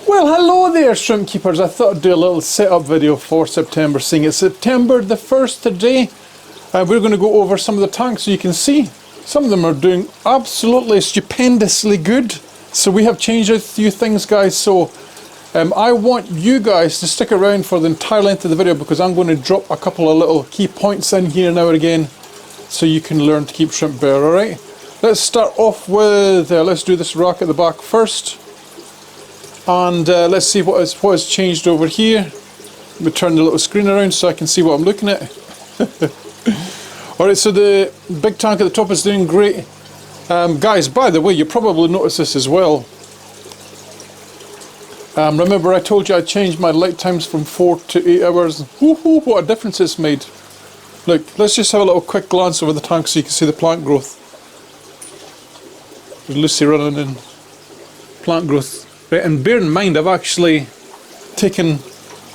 Well, hello there, shrimp keepers. I thought I'd do a little setup video for September, seeing it's September the 1st today. We're going to go over some of the tanks so you can see. Some of them are doing absolutely stupendously good. So we have changed a few things, guys. So I want you guys to stick around for the entire length of the video because I'm going to drop a couple of little key points in here now and again so you can learn to keep shrimp better, alright? Let's start off with, let's do this rack at the back first. And let's see what has changed over here. Let me turn the little screen around so I can see what I'm looking at. Alright, so the big tank at the top is doing great. Guys, by the way, you probably noticed this as well. Remember I told you I changed my light times from 4 to 8 hours. Woohoo, what a difference it's made. Look, let's just have a little quick glance over the tank so you can see the plant growth. There's Lucy running in. Plant growth. Right, and bear in mind, I've actually taken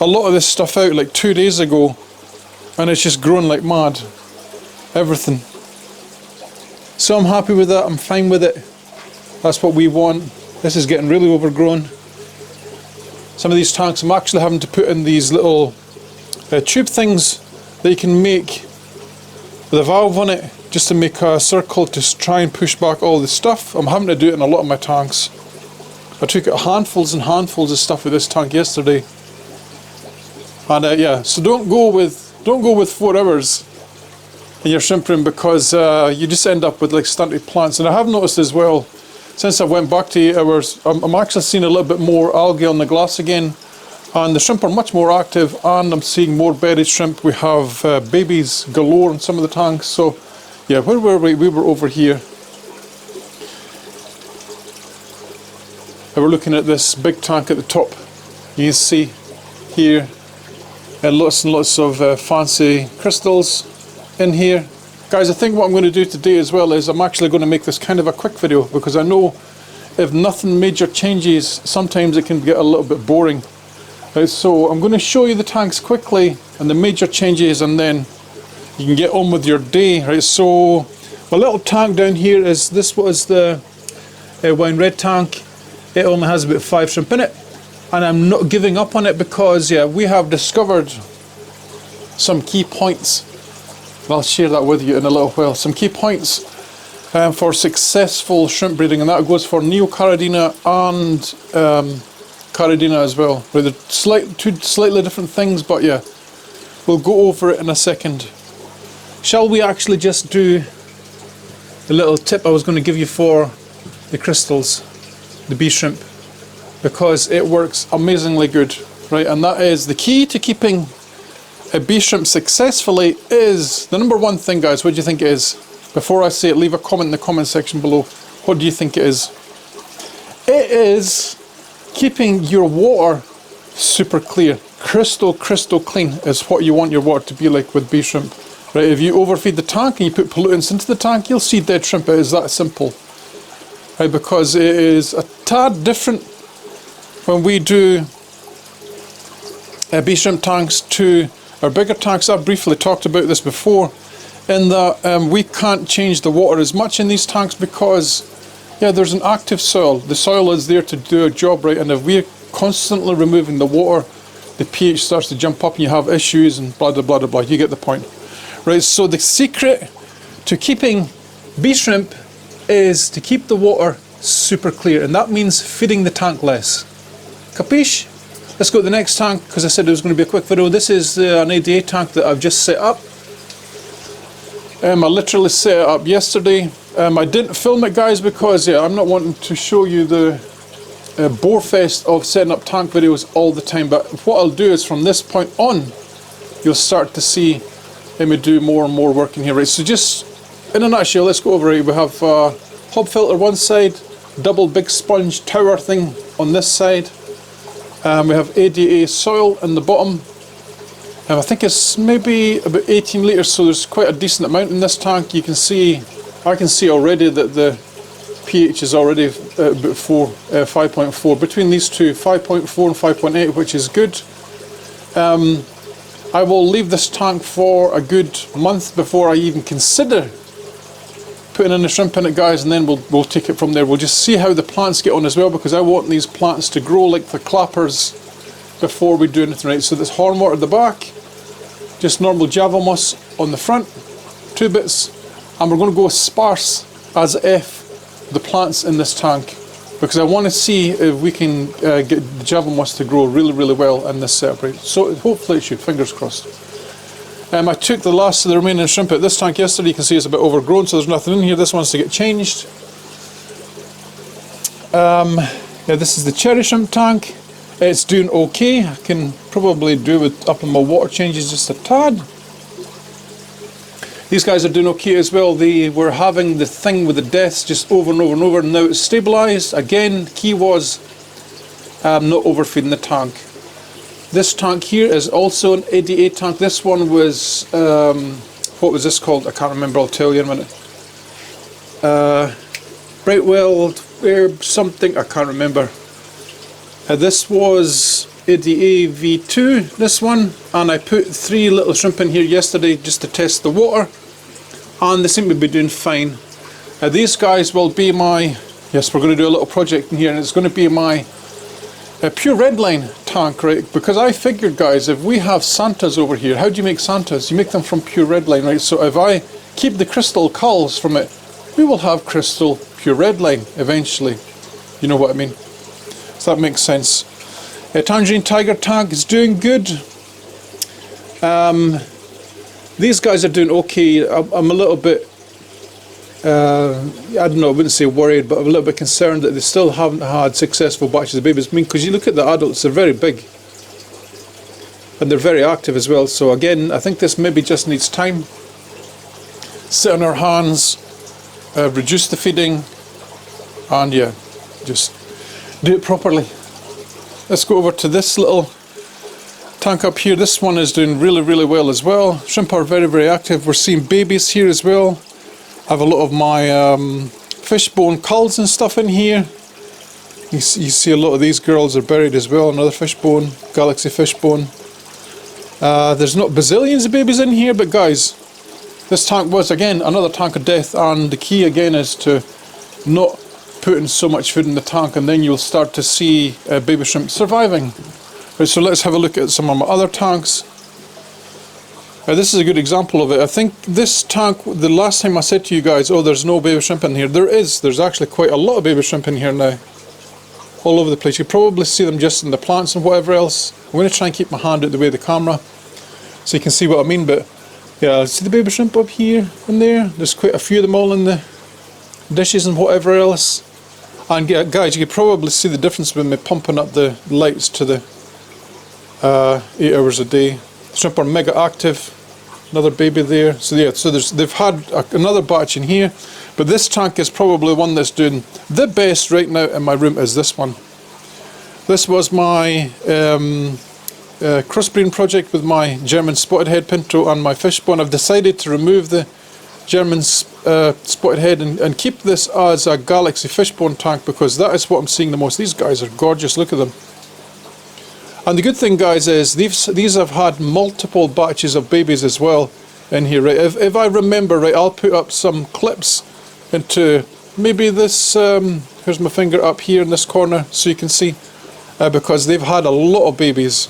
a lot of this stuff out like 2 days ago, and it's just grown like mad. Everything. So I'm happy with that, I'm fine with it. That's what we want. This is getting really overgrown. Some of these tanks I'm actually having to put in these little tube things that you can make with a valve on it, just to make a circle to try and push back all the stuff. I'm having to do it in a lot of my tanks. I took out handfuls and handfuls of stuff with this tank yesterday, and yeah. So don't go with 4 hours in your shrimp room because you just end up with like stunted plants. And I have noticed as well, since I went back to 8 hours, I'm actually seeing a little bit more algae on the glass again, and the shrimp are much more active, and I'm seeing more bedded shrimp. We have babies galore in some of the tanks. So yeah, where were we? We were over here. We're looking at this big tank at the top. You can see here lots and lots of fancy crystals in here. Guys, I think what I'm going to do today as well is I'm actually going to make this kind of a quick video because I know if nothing major changes, sometimes it can get a little bit boring. Right, so I'm going to show you the tanks quickly and the major changes, and then you can get on with your day. Right, so my little tank down here is, this was the wine red tank. It only has about 5 shrimp in it, and I'm not giving up on it because yeah, we have discovered some key points. I'll share that with you in a little while. Some key points for successful shrimp breeding, and that goes for Neocaridina and Caridina as well. They're two slightly different things, but yeah, we'll go over it in a second. Shall we actually just do the little tip I was going to give you for the crystals? The bee shrimp, because it works amazingly good, right? And that is the key to keeping a bee shrimp successfully. Is the number one thing, guys. What do you think it is? Before I say it, leave a comment in the comment section below. What do you think it is? It is keeping your water super clear. Crystal clean is what you want your water to be like with bee shrimp, right? If you overfeed the tank and you put pollutants into the tank, you'll see dead shrimp. It is that simple. Right, because it is a tad different when we do bee shrimp tanks to our bigger tanks. I've briefly talked about this before, in that we can't change the water as much in these tanks because yeah, there's an active soil. The soil is there to do a job, right? And if we're constantly removing the water, the pH starts to jump up and you have issues and blah blah blah blah blah. You get the point, right? So the secret to keeping bee shrimp is to keep the water super clear, and that means feeding the tank less. Capiche? Let's go to the next tank because I said it was going to be a quick video. This is an ADA tank that I've just set up. I literally set it up yesterday. I didn't film it, guys, because yeah, I'm not wanting to show you the bore fest of setting up tank videos all the time, but what I'll do is from this point on you'll start to see me do more and more work in here, right? So just in a nutshell, let's go over it. We have hob filter one side, double big sponge tower thing on this side. We have ADA soil in the bottom. I think it's maybe about 18 litres, so there's quite a decent amount in this tank. You can see, I can see already that the pH is already about 5.4. Between these two, 5.4 and 5.8, which is good. I will leave this tank for a good month before I even consider putting in the shrimp in it, guys, and then we'll take it from there. We'll just see how the plants get on as well, because I want these plants to grow like the clappers before we do anything, right? So this hornwort at the back, just normal Java moss on the front, 2 bits, and we're going to go sparse as if the plants in this tank, because I want to see if we can get the Java moss to grow really, really well in this setup, right? So hopefully it should, fingers crossed. I took the last of the remaining shrimp out this tank yesterday. You can see it's a bit overgrown, so there's nothing in here. This one's to get changed. Yeah, this is the cherry shrimp tank. It's doing okay. I can probably do with upping my water changes just a tad. These guys are doing okay as well. They were having the thing with the deaths just over and over and over, and now it's stabilised. Again, key was not overfeeding the tank. This tank here is also an ADA tank. This one was, what was this called? I can't remember, I'll tell you in a minute. Brightwell, something, I can't remember. This was ADA V2, this one, and I put 3 little shrimp in here yesterday just to test the water, and they seem to be doing fine. These guys will be my, yes, we're going to do a little project in here, and it's going to be my pure redline tank, right? Because I figured, guys, if we have Santas over here, how do you make Santas? You make them from pure redline, right? So if I keep the crystal culls from it, we will have crystal pure redline eventually. You know what I mean? So that makes sense. Tangerine Tiger tank is doing good. These guys are doing okay. I'm a little bit, I don't know, I wouldn't say worried, but I'm a little bit concerned that they still haven't had successful batches of babies. I mean, because you look at the adults, they're very big. And they're very active as well. So again, I think this maybe just needs time. Sit on our hands, reduce the feeding, and yeah, just do it properly. Let's go over to this little tank up here. This one is doing really, really well as well. Shrimp are very, very active. We're seeing babies here as well. I have a lot of my fishbone culls and stuff in here. You see a lot of these girls are buried as well. Another fishbone, galaxy fishbone. There's not bazillions of babies in here, but guys, this tank was again another tank of death, and the key again is to not put in so much food in the tank, and then you'll start to see baby shrimp surviving. Right, so let's have a look at some of my other tanks. This is a good example of it. I think this tank, the last time I said to you guys, oh, there's no baby shrimp in here. There's actually quite a lot of baby shrimp in here now. All over the place. You probably see them just in the plants and whatever else. I'm going to try and keep my hand out the way of the camera so you can see what I mean, but yeah, see the baby shrimp up here and there? There's quite a few of them all in the dishes and whatever else. And guys, you can probably see the difference when we're pumping up the lights to the 8 hours a day. Shrimp are mega active. Another baby there. So yeah, so they've had another batch in here, but this tank is probably one that's doing the best right now in my room is this one. This was my crossbreeding project with my German spotted head pinto and my fishbone. I've decided to remove the German spotted head and keep this as a galaxy fishbone tank, because that is what I'm seeing the most. These guys are gorgeous, look at them. And the good thing, guys, is these have had multiple batches of babies as well in here, right? If I remember right, I'll put up some clips into maybe this, here's my finger up here in this corner so you can see, because they've had a lot of babies.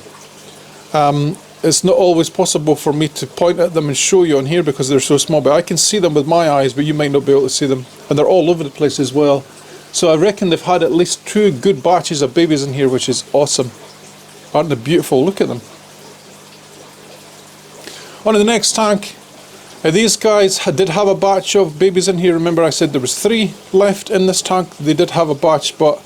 It's not always possible for me to point at them and show you on here because they're so small, but I can see them with my eyes, but you might not be able to see them. And they're all over the place as well. So I reckon they've had at least 2 good batches of babies in here, which is awesome. Aren't they beautiful? Look at them. On to the next tank. These guys did have a batch of babies in here. Remember I said there was 3 left in this tank. They did have a batch, but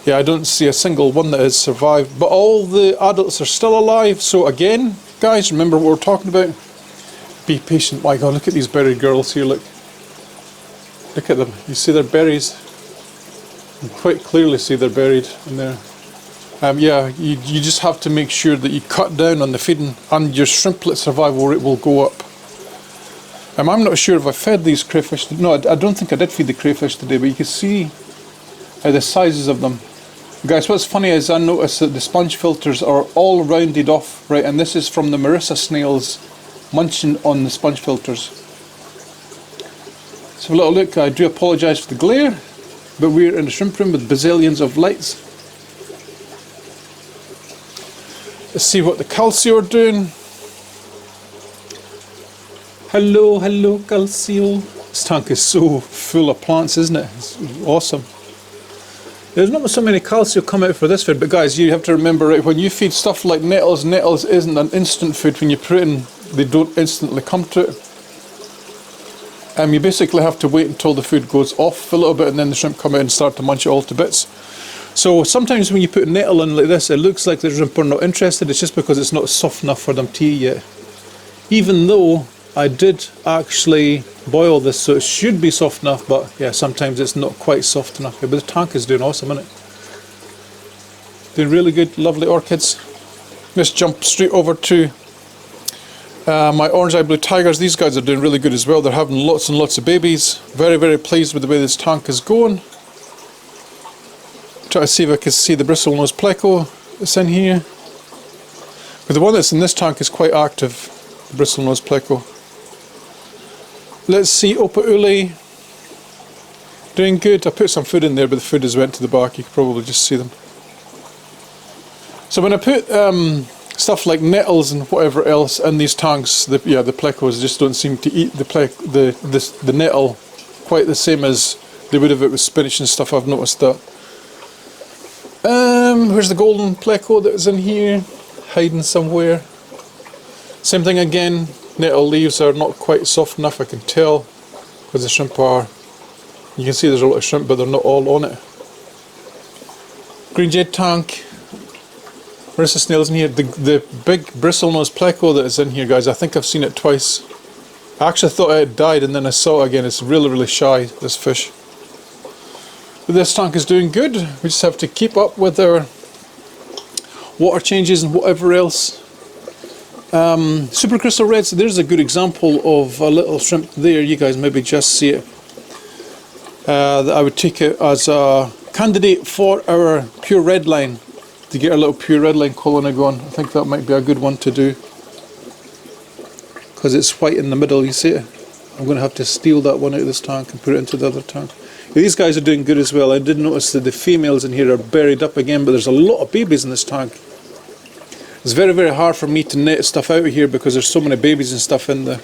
yeah, I don't see a single one that has survived. But all the adults are still alive. So again, guys, remember what we're talking about. Be patient. My God, look at these buried girls here. Look at them. You see their berries? You can quite clearly see they're buried in there. Yeah, you just have to make sure that you cut down on the feeding, and your shrimplet survival rate will go up. I'm not sure if I fed these crayfish. No, I don't think I did feed the crayfish today, but you can see the sizes of them. Guys, what's funny is I noticed that the sponge filters are all rounded off, right? And this is from the Marissa snails munching on the sponge filters. Let's have a little look. I do apologise for the glare, but we're in a shrimp room with bazillions of lights. Let's see what the calcio are doing. Hello, hello, calcio. This tank is so full of plants, isn't it? It's awesome. There's not so many calcio come out for this food, but guys, you have to remember, right, when you feed stuff like nettles, nettles isn't an instant food. When you put it in, they don't instantly come to it. You basically have to wait until the food goes off a little bit, and then the shrimp come out and start to munch it all to bits. So sometimes when you put nettle in like this, it looks like the shrimp are not interested. It's just because it's not soft enough for them to eat yet. Even though I did actually boil this, so it should be soft enough, but yeah, sometimes it's not quite soft enough. But the tank is doing awesome, isn't it? Doing really good, lovely orchids. Let's jump straight over to my orange eye blue tigers. These guys are doing really good as well. They're having lots and lots of babies. Very, very pleased with the way this tank is going. Try to see if I can see the Bristlenose Pleco that's in here. But the one that's in this tank is quite active, the Bristlenose Pleco. Let's see Opa Ule. Doing good. I put some food in there, but the food has went to the back. You can probably just see them. So when I put stuff like nettles and whatever else in these tanks, the plecos just don't seem to eat the nettle quite the same as they would if it was spinach and stuff. I've noticed that. Where's the golden pleco that was in here? Hiding somewhere. Same thing again. Nettle leaves are not quite soft enough, I can tell, because the shrimp are. You can see there's a lot of shrimp, but they're not all on it. Green jade tank. Where's the snails in here? The big Bristlenose Pleco that is in here, guys. I think I've seen it twice. I actually thought it had died, and then I saw it again. It's really, really shy, this fish. But this tank is doing good. We just have to keep up with our water changes and whatever else. Super Crystal Reds, there's a good example of a little shrimp there. You guys maybe just see it. That I would take it as a candidate for our pure red line, to get our little pure red line colony going. I think that might be a good one to do, because it's white in the middle, you see it. I'm going to have to steal that one out of this tank and put it into the other tank. These guys are doing good as well. I did notice that the females in here are buried up again, but there's a lot of babies in this tank. It's very, very hard for me to net stuff out of here because there's so many babies and stuff in the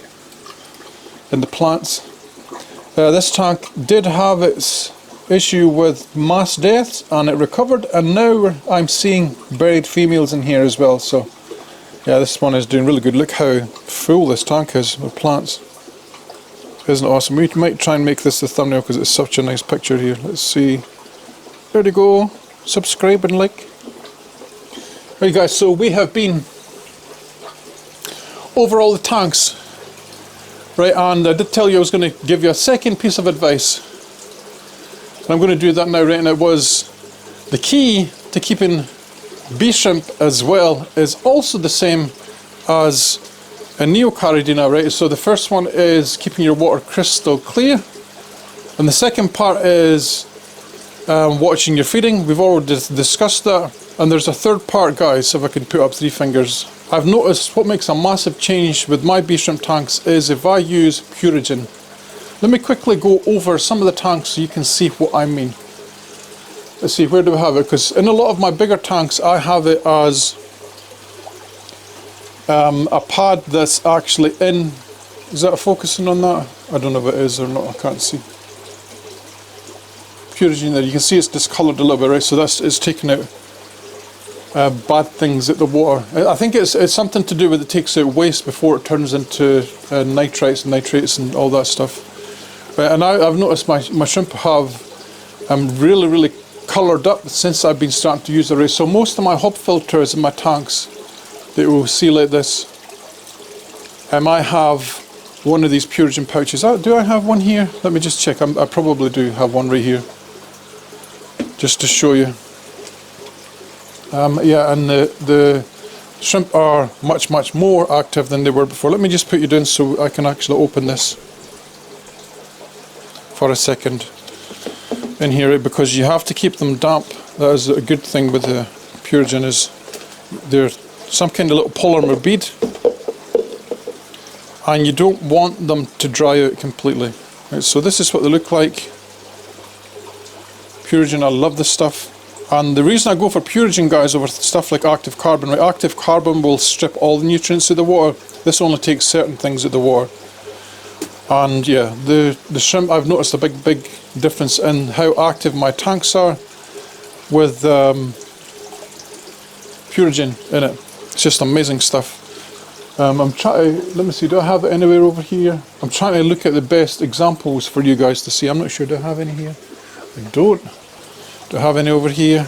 plants. This tank did have its issue with mass deaths, and it recovered, and now I'm seeing buried females in here as well. So yeah, this one is doing really good. Look how full this tank is with plants. Isn't it awesome? We might try and make this the thumbnail because it's such a nice picture here. Let's see. There we go. Subscribe and like. Right guys, so we have been over all the tanks. Right, and I did tell you I was going to give you a second piece of advice. And I'm going to do that now, right? And it was the key to keeping bee shrimp as well is also the same as a neocaridina, right? So the first one is keeping your water crystal clear, and the second part is watching your feeding. We've already discussed that, and there's a third part, guys. If I can put up 3 fingers, I've noticed what makes a massive change with my bee shrimp tanks is if I use Purigen. Let me quickly go over some of the tanks so you can see what I mean. Let's see, where do I have it? Because in a lot of my bigger tanks I have it as a pad that's actually in. Is that focusing on that? I don't know if it is or not, I can't see. Purigen there, you can see it's discoloured a little bit, right? So it's taking out bad things at the water. I think it's something to do with it takes out waste before it turns into nitrites and nitrates and all that stuff. And I've noticed my shrimp have really, really coloured up since I've been starting to use the array. So most of my hop filters in my tanks that you will see like this, I have one of these Purigen pouches. Do I have one here? Let me just check. I probably do have one right here, just to show you. Yeah, and the shrimp are much, much more active than they were before. Let me just put you down so I can actually open this for a second in here, because you have to keep them damp. That is a good thing with the Purigen, is they're some kind of little polymer bead, and you don't want them to dry out completely. Right, so this is what they look like. Purigen, I love this stuff. And the reason I go for Purigen, guys, over stuff like active carbon, right? Active carbon will strip all the nutrients of the water. This only takes certain things of the water. And yeah, the shrimp, I've noticed a big difference in how active my tanks are with Purigen in it. It's just amazing stuff. I'm trying to, let me see, do I have it anywhere over here? I'm trying to look at the best examples for you guys to see. I'm not sure, do I have any here? I don't. Do I have any over here?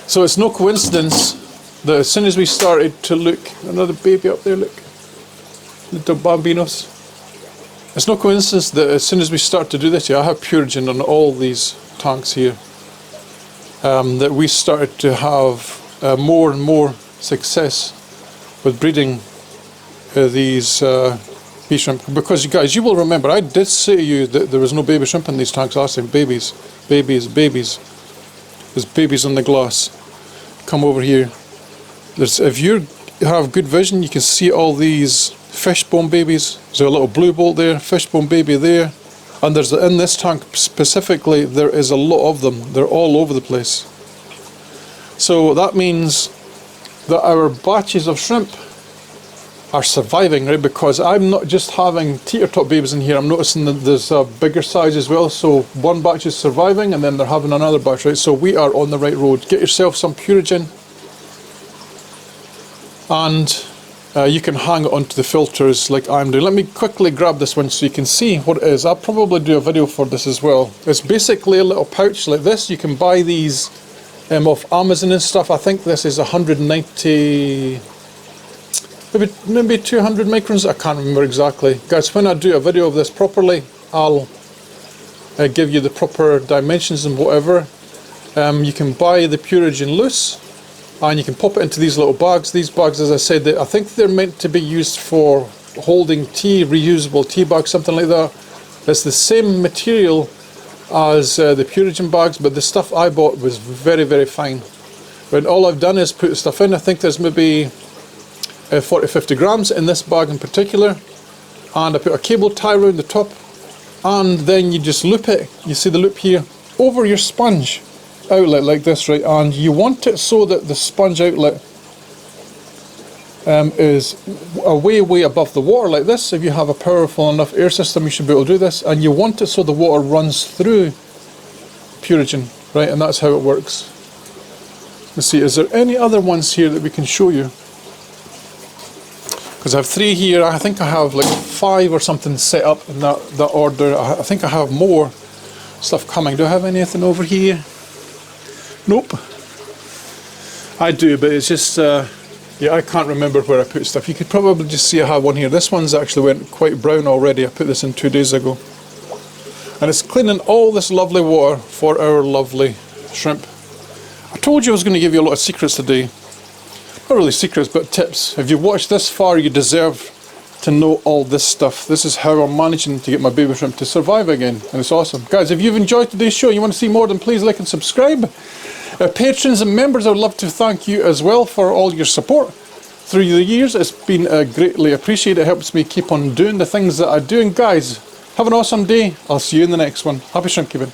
So it's no coincidence that as soon as we started to look, another baby up there, look, little bambinos. It's no coincidence that as soon as we start to do this, yeah, I have Purigen on all these tanks here, that we started to have more and more success with breeding these bee shrimp. Because you guys, you will remember, I did say to you that there was no baby shrimp in these tanks last time. Babies. There's babies on the glass. Come over here. If you have good vision, you can see all these fishbone babies. There's a little blue bolt there, fishbone baby there. And there's in this tank specifically, there is a lot of them. They're all over the place. So that means that our batches of shrimp are surviving, right? Because I'm not just having teeter top babies in here, I'm noticing that there's a bigger size as well. So one batch is surviving and then they're having another batch, right? So we are on the right road. Get yourself some Purigen and you can hang it onto the filters like I'm doing. Let me quickly grab this one so you can see what it is. I'll probably do a video for this as well. It's basically a little pouch like this. You can buy these off Amazon and stuff. I think this is 190, maybe 200 microns. I can't remember exactly. Guys, when I do a video of this properly, I'll give you the proper dimensions and whatever. You can buy the Purigen loose and you can pop it into these little bags. These bags, as I said, I think they're meant to be used for holding tea, reusable tea bags, something like that. It's the same material as the Purigen bags, but the stuff I bought was very fine. But all I've done is put stuff in. I think there's maybe 40-50 grams in this bag in particular, and I put a cable tie around the top, and then you just loop it, you see the loop here, over your sponge outlet like this, right? And you want it so that the sponge outlet is way above the water like this. If you have a powerful enough air system, you should be able to do this. And you want it so the water runs through Purigen, right? And that's how it works. Let's see, is there any other ones here that we can show you? Because I have 3 here. I think I have like 5 or something set up in that order. I think I have more stuff coming. Do I have anything over here? Nope. I do, but it's just yeah, I can't remember where I put stuff. You could probably just see I have one here. This one's actually went quite brown already. I put this in 2 days ago. And it's cleaning all this lovely water for our lovely shrimp. I told you I was going to give you a lot of secrets today. Not really secrets, but tips. If you watched this far, you deserve to know all this stuff. This is how I'm managing to get my baby shrimp to survive again. And it's awesome. Guys, if you've enjoyed today's show and you want to see more, then please like and subscribe. Patrons and members, I would love to thank you as well for all your support through the years. It's been greatly appreciated. It helps me keep on doing the things that I do. And guys, have an awesome day. I'll see you in the next one. Happy shrimp keeping.